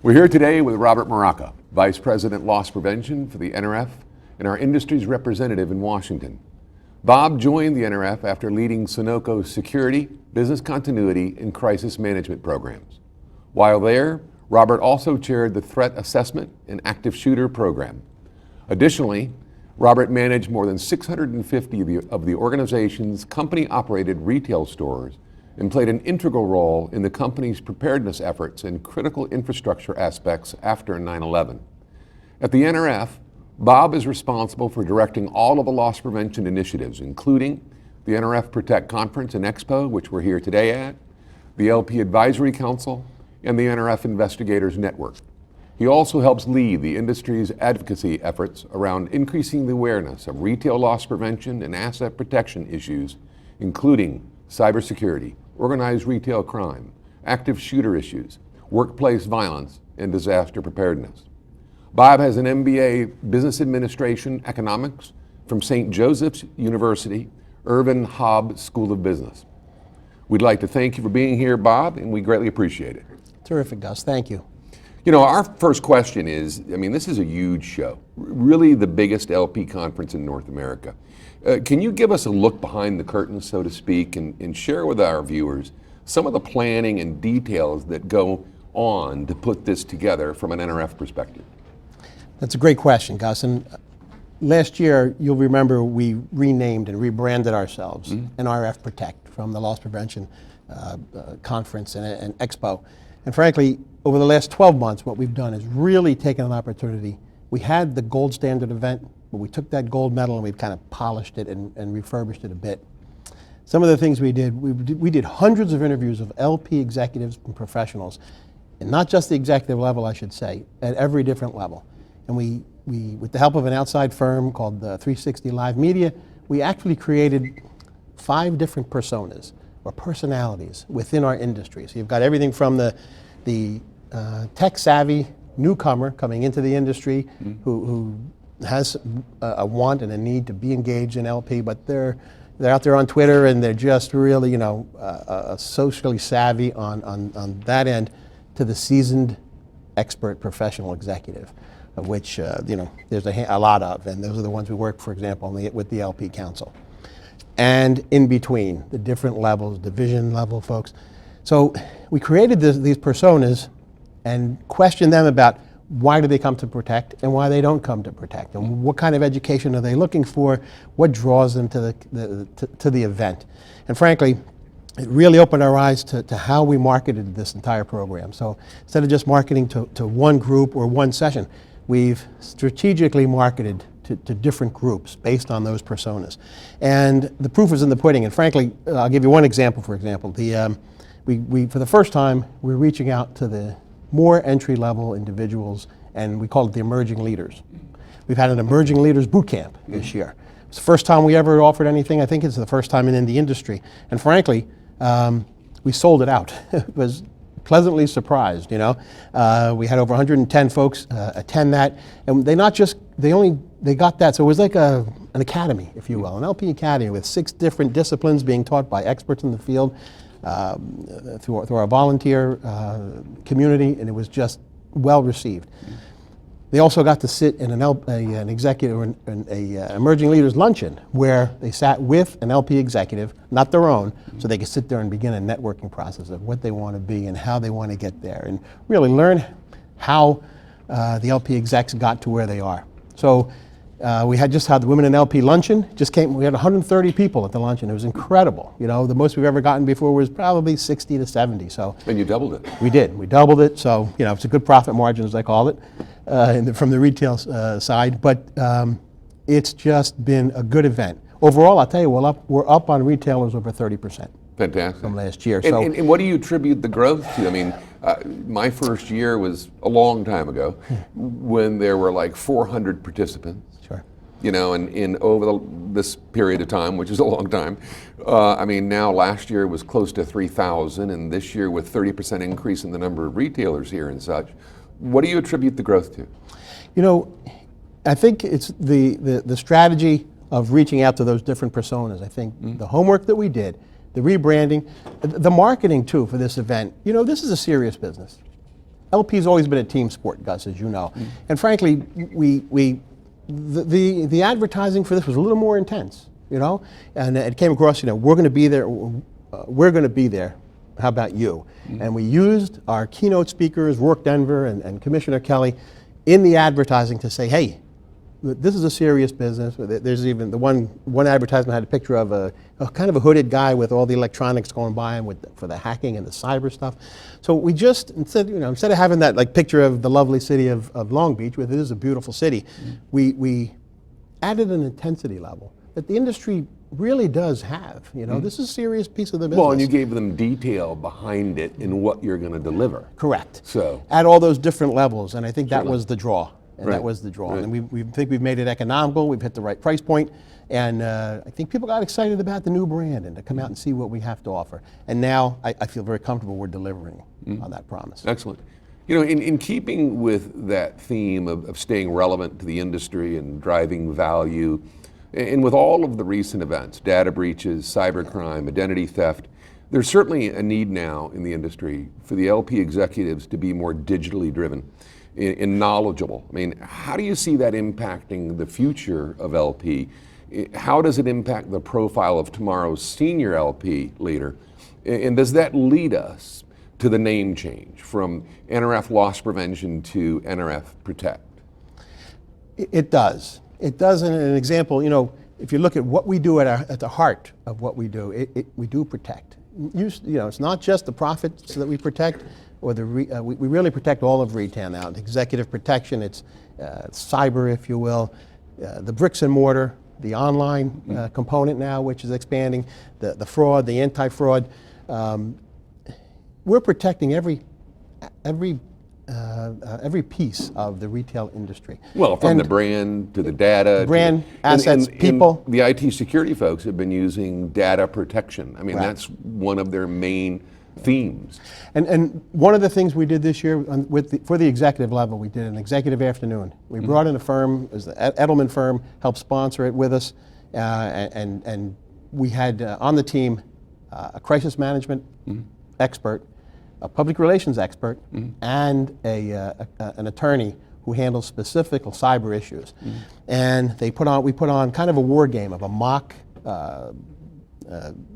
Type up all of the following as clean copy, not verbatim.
We're here today with Robert Moraca, Vice President Loss Prevention for the NRF and our industry's representative in Washington. Bob joined the NRF after leading Sunoco's security, business continuity, and crisis management programs. While there, Robert also chaired the Threat Assessment and Active Shooter program. Additionally, Robert managed more than 650 of the organization's company-operated retail stores and played an integral role in the company's preparedness efforts and critical infrastructure aspects after 9/11. At the NRF, Bob is responsible for directing all of the loss prevention initiatives, including the NRF Protect Conference and Expo, which we're here today at, the LP Advisory Council, and the NRF Investigators Network. He also helps lead the industry's advocacy efforts around increasing the awareness of retail loss prevention and asset protection issues, including cybersecurity, organized retail crime, active shooter issues, workplace violence, and disaster preparedness. Bob has an MBA Business Administration Economics from St. Joseph's University, Irvin Hobb School of Business. We'd like to thank you for being here, Bob, and we greatly appreciate it. Terrific, Gus. Thank you. You know, our first question is, this is a huge show, really the biggest LP conference in North America. Can you give us a look behind the curtain, so to speak, and share with our viewers some of the planning and details that go on to put this together from an NRF perspective? That's a great question, Gus. And last year, you'll remember we renamed and rebranded ourselves NRF Protect from the Loss Prevention Conference and Expo. And frankly, over the last 12 months, what we've done is really taken an opportunity. We had the gold standard event, but we took that gold medal and we've kind of polished it and refurbished it a bit. Some of the things we did hundreds of interviews of LP executives and professionals, and not just the executive level, I should say, at every different level. And we with the help of an outside firm called 360 Live Media, we actually created 5 different personas or personalities within our industry. So you've got everything from the tech-savvy newcomer coming into the industry who has a want and a need to be engaged in LP, but they're out there on Twitter and they're just really, socially savvy on that end, to the seasoned expert professional executive, of which there's a lot of, and those are the ones we work, for example, with the LP Council. And in between, the different levels, division level folks. So we created these personas and questioned them about why do they come to Protect and why they don't come to Protect, and what kind of education are they looking for, what draws them to the event. And frankly, it really opened our eyes to how we marketed this entire program. So instead of just marketing to one group or one session, we've strategically marketed to different groups based on those personas. And the proof is in the pudding. And frankly, I'll give you one example, for example. We for the first time, we're reaching out to the more entry-level individuals, and we call it the emerging leaders. We've had an emerging leaders boot camp this year. It's the first time we ever offered anything. I think it's the first time in the industry. And frankly, we sold it out. It was pleasantly surprised, We had over 110 folks attend that, and they got that, so it was like an academy, if you will, an LP academy with 6 different disciplines being taught by experts in the field through our volunteer community, and it was just well received. They also got to sit in an executive or an emerging leaders luncheon where they sat with an LP executive, not their own, so they could sit there and begin a networking process of what they want to be and how they want to get there, and really learn how the LP execs got to where they are. So we had just had the Women in LP luncheon. We had 130 people at the luncheon. It was incredible. The most we've ever gotten before was probably 60 to 70. So. And you doubled it. We did. We doubled it. So it's a good profit margin, as I call it, from the retail side. But it's just been a good event. Overall, I'll tell you, we're up on retailers over 30%. Fantastic. From last year. And what do you attribute the growth to? My first year was a long time ago when there were like 400 participants. Sure. And over this period of time, which is a long time, now last year was close to 3,000, and this year with 30% increase in the number of retailers here and such. What do you attribute the growth to? I think it's the strategy of reaching out to those different personas. I think the homework that we did, the rebranding, the marketing too for this event. This is a serious business. LP's always been a team sport, Gus, as you know. And frankly, the advertising for this was a little more intense, you know? And it came across, you know, we're going to be there, we're going to be there. How about you? And we used our keynote speakers, Rourke Denver and Commissioner Kelly, in the advertising to say, hey, this is a serious business. There's even the one advertisement had a picture of a kind of a hooded guy with all the electronics going by him for the hacking and the cyber stuff. So we just, instead of having that like picture of the lovely city of Long Beach, which is a beautiful city, we added an intensity level that the industry really does have. You know, this is a serious piece of the business. Well, and you gave them detail behind it in what you're going to deliver. Correct. So at all those different levels, and I think that was the draw. And Right. that was the draw. Right. And we think we've made it economical, we've hit the right price point, and I think people got excited about the new brand and to come out and see what we have to offer. And now I feel very comfortable we're delivering on that promise. Excellent. You know, in keeping with that theme of staying relevant to the industry and driving value, and with all of the recent events, data breaches, cybercrime, identity theft, there's certainly a need now in the industry for the LP executives to be more digitally driven and knowledgeable. I mean, how do you see that impacting the future of LP? How does it impact the profile of tomorrow's senior LP leader? And does that lead us to the name change from NRF Loss Prevention to NRF Protect? It does. It does. And an example, you know, if you look at what we do at the heart of what we do, we do protect. You know, it's not just the profits that we protect, or we really protect all of retail now. The executive protection, it's cyber, if you will, the bricks and mortar, the online component now, which is expanding, the fraud, the anti-fraud. We're protecting every piece of the retail industry. Well, from the brand to the data. Brand, assets, people. And the IT security folks have been using data protection. I mean, Right. that's one of their main themes. And one of the things we did this year for the executive level, we did an executive afternoon. We brought in a firm, it was the Edelman firm, helped sponsor it with us, and we had on the team a crisis management expert, a public relations expert, and an attorney who handles specific cyber issues. And we put on kind of a war game of a mock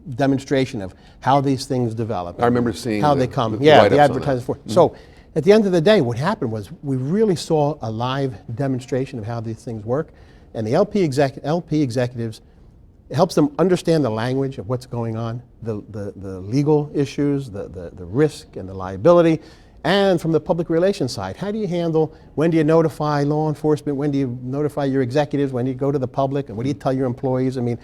demonstration of how these things develop. I remember seeing how the- they come. the Yeah, write-ups the on advertising that. for. So at the end of the day, what happened was we really saw a live demonstration of how these things work, and the LP executives, it helps them understand the language of what's going on, the legal issues, the risk and the liability, and from the public relations side, how do you handle, when do you notify law enforcement, when do you notify your executives, when do you go to the public, and what do you tell your employees? I mean,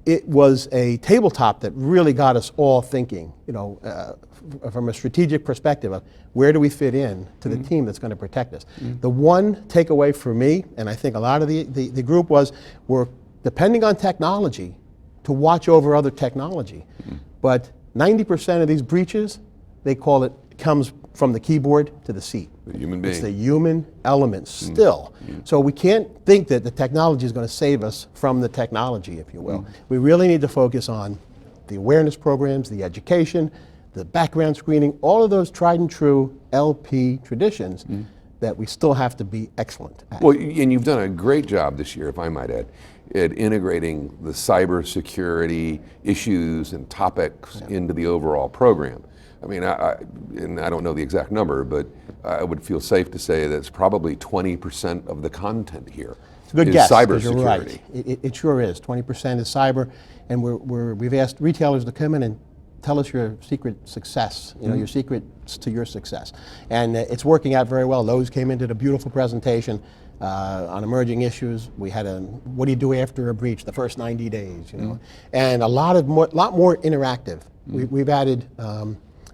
it was a tabletop that really got us all thinking, you know, from a strategic perspective of where do we fit in to the team that's going to protect us. The one takeaway for me, and I think a lot of the group was, we're depending on technology to watch over other technology. But 90% of these breaches, they call it, comes from the keyboard to the seat. The human being. It's the human element still. So we can't think that the technology is going to save us from the technology, if you will. We really need to focus on the awareness programs, the education, the background screening, all of those tried and true LP traditions that we still have to be excellent at. Well, and you've done a great job this year, if I might add, at integrating the cybersecurity issues and topics into the overall program. I mean, and I don't know the exact number, but I would feel safe to say that it's probably 20% of the content here. It's a good is guess, 'cause cybersecurity. you're right. It sure is. 20% is cyber, and we've asked retailers to come in and tell us your secret success, you know, your secrets to your success. And it's working out very well. Lowe's came in, did a beautiful presentation on emerging issues. We had what do you do after a breach, the first 90 days, you know, and a lot more interactive. We've added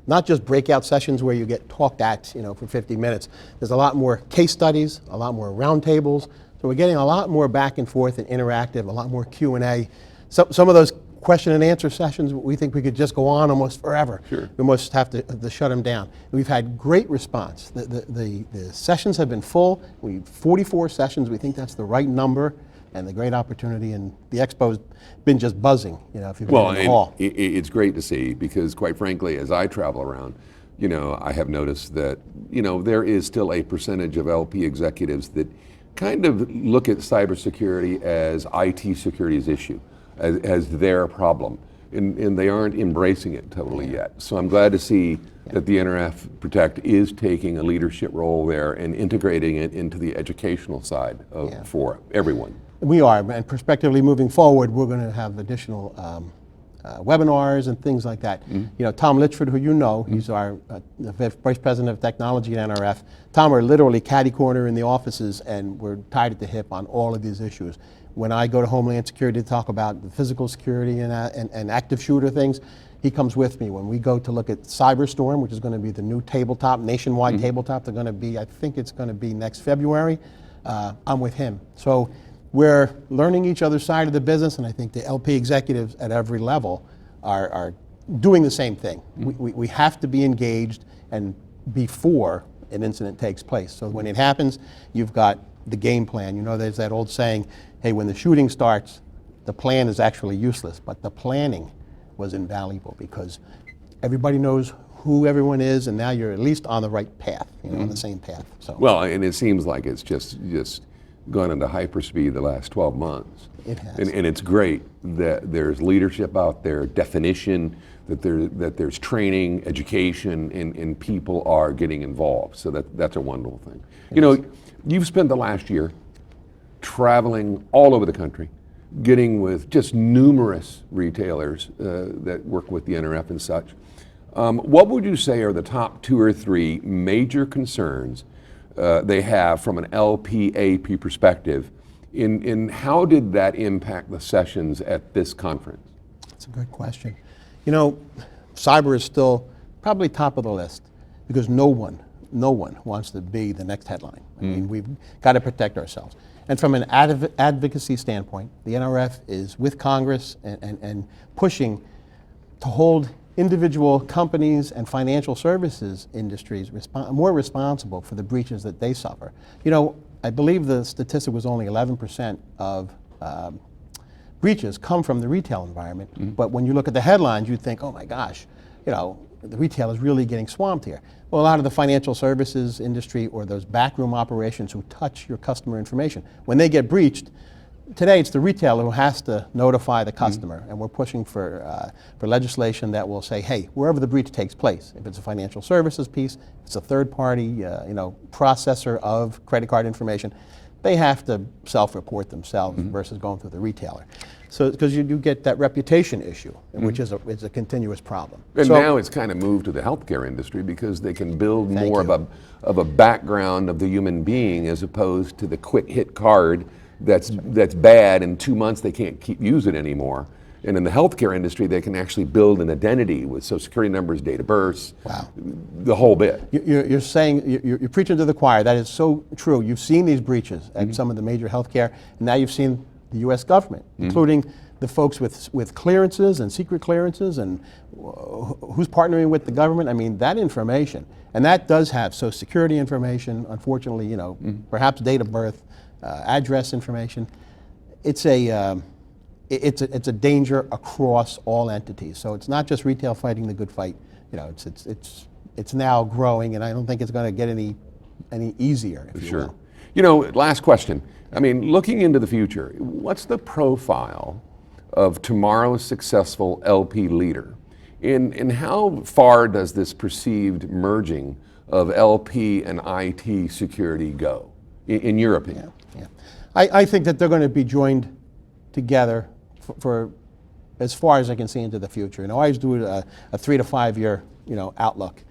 not just breakout sessions where you get talked at, you know, for 50 minutes. There's a lot more case studies, a lot more roundtables. So we're getting a lot more back and forth and interactive, a lot more Q&A. Some of those question and answer sessions, we think we could just go on almost forever. Sure. We must have to shut them down. We've had great response. The sessions have been full. 44 sessions, we think that's the right number, and the great opportunity, and the expo's been just buzzing, you know, if you've been in the hall. It's great to see, because quite frankly, as I travel around, I have noticed that, there is still a percentage of LP executives that kind of look at cybersecurity as IT security's issue, as their problem, and they aren't embracing it totally yet. So I'm glad to see that the NRF Protect is taking a leadership role there and integrating it into the educational side for everyone. We are, and prospectively moving forward, we're going to have additional webinars and things like that. Tom Litchford, who he's our Vice President of Technology at NRF. Tom, we're literally catty corner in the offices, and we're tied at the hip on all of these issues. When I go to Homeland Security to talk about the physical security and active shooter things, he comes with me. When we go to look at Cyberstorm, which is going to be the new tabletop, nationwide tabletop, they're going to be, I think it's going to be next February, I'm with him. So we're learning each other's side of the business, and I think the LP executives at every level are doing the same thing. We have to be engaged and before an incident takes place. So when it happens, you've got the game plan. There's that old saying, hey, when the shooting starts, the plan is actually useless, but the planning was invaluable because everybody knows who everyone is, and now you're at least on the right path, on the same path. So. Well, and it seems like it's just gone into hyperspeed the last 12 months. It has. And it's great that there's leadership out there, definition, that there's training, education, and people are getting involved. So that's a wonderful thing. You've spent the last year traveling all over the country, getting with just numerous retailers that work with the NRF and such. What would you say are the top 2 or 3 major concerns they have from an LPAP perspective, in how did that impact the sessions at this conference? That's a good question. Cyber is still probably top of the list because no one wants to be the next headline. I mean, we've got to protect ourselves. And from an advocacy standpoint, the NRF is with Congress and pushing to hold individual companies and financial services industries more responsible for the breaches that they suffer. I believe the statistic was only 11% of breaches come from the retail environment. But when you look at the headlines, you think, oh my gosh, the retail is really getting swamped here. Well, a lot of the financial services industry or those backroom operations who touch your customer information, when they get breached, today it's the retailer who has to notify the customer, and we're pushing for legislation that will say, hey, wherever the breach takes place, if it's a financial services piece, it's a third-party processor of credit card information, they have to self-report themselves versus going through the retailer. So, because you do get that reputation issue, which is a continuous problem. And now it's kind of moved to the healthcare industry because they can build more of a background of the human being as opposed to the quick hit card that's bad. In 2 months they can't use it anymore. And in the healthcare industry, they can actually build an identity with Social Security numbers, date of birth, the whole bit. You're saying, you're preaching to the choir. That is so true. You've seen these breaches at some of the major healthcare, and now you've seen the U.S. government, including the folks with clearances and secret clearances and who's partnering with the government. I mean, that information, and that does have Social Security information, unfortunately, perhaps date of birth, address information. It's a danger across all entities. So it's not just retail fighting the good fight. It's now growing, and I don't think it's going to get any easier, if you will. Last question. I mean, looking into the future, what's the profile of tomorrow's successful LP leader? And how far does this perceived merging of LP and IT security go, in your opinion? Yeah. I think that they're going to be joined together for as far as I can see into the future. I always do a 3 to 5 year outlook,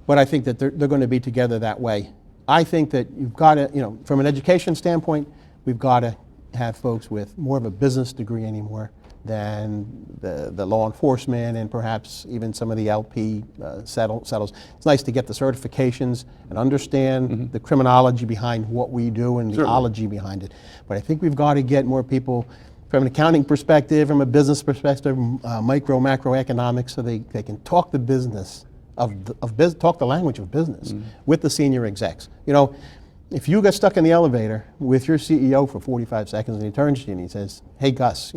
but I think that they're going to be together that way. I think that you've got to, from an education standpoint, we've got to have folks with more of a business degree anymore than the law enforcement and perhaps even some of the LP settles. It's nice to get the certifications and understand the criminology behind what we do and the ology behind it. But I think we've got to get more people from an accounting perspective, from a business perspective, micro, macroeconomics, so they can talk the business talk the language of business with the senior execs. If you get stuck in the elevator with your CEO for 45 seconds and he turns to you and he says, hey Gus,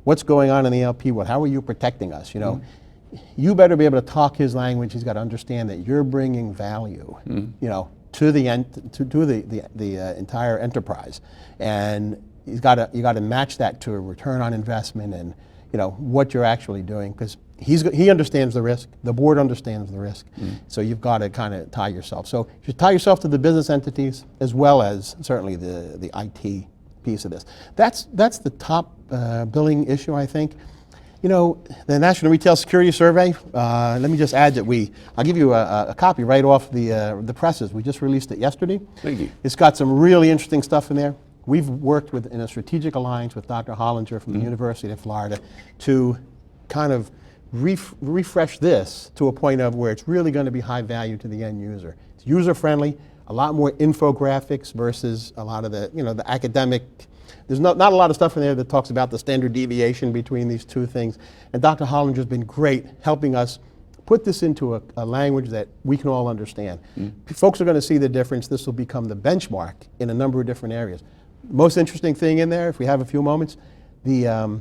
what's going on in the LP world? How are you protecting us? you better be able to talk his language. He's got to understand that you're bringing value, to the entire enterprise, and you got to match that to a return on investment and what you're actually doing, because he understands the risk. The board understands the risk. So you've got to kind of tie yourself. So you should tie yourself to the business entities as well as certainly the IT piece of this. That's the top billing issue, I think. The National Retail Security Survey, let me just add that I'll give you a copy right off the presses. We just released it yesterday. Thank you. It's got some really interesting stuff in there. We've worked in a strategic alliance with Dr. Hollinger from the University of Florida to kind of refresh this to a point of where it's really going to be high value to the end user. It's user friendly, a lot more infographics versus a lot of the academic. There's not a lot of stuff in there that talks about the standard deviation between these two things. And Dr. Hollinger's been great helping us put this into a language that we can all understand. Folks are going to see the difference. This will become the benchmark in a number of different areas. Most interesting thing in there, if we have a few moments, for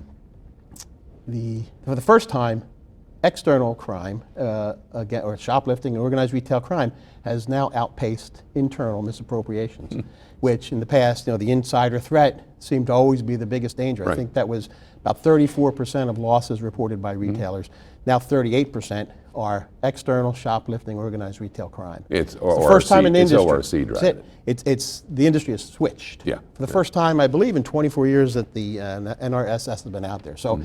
the first time, external crime, or shoplifting and organized retail crime, has now outpaced internal misappropriations, which in the past, the insider threat seemed to always be the biggest danger. Right. I think that was about 34% of losses reported by retailers. Now 38% are external shoplifting, organized retail crime. It's the first time in the industry. ORC driving it. It's the industry has switched. Yeah. For the first time, I believe, in 24 years that the NRSS has been out there. So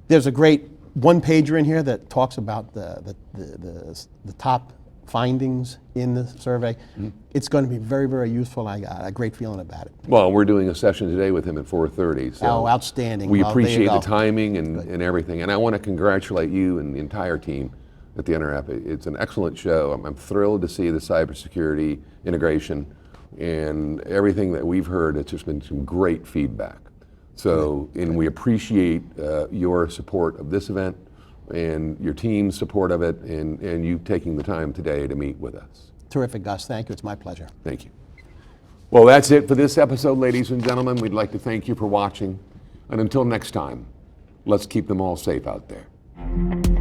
there's a great one-pager in here that talks about the top findings in the survey. It's going to be very, very useful. I got a great feeling about it. Well, we're doing a session today with him at 4:30. So oh, outstanding. We Well, there you appreciate the go. timing and everything. And I want to congratulate you and the entire team at the NRF. It's an excellent show. I'm thrilled to see the cybersecurity integration and everything that we've heard. It's just been some great feedback. So, and we appreciate your support of this event and your team's support of it, and you taking the time today to meet with us. Terrific, Gus. Thank you. It's my pleasure. Thank you. Well, that's it for this episode, ladies and gentlemen. We'd like to thank you for watching. And until next time, let's keep them all safe out there.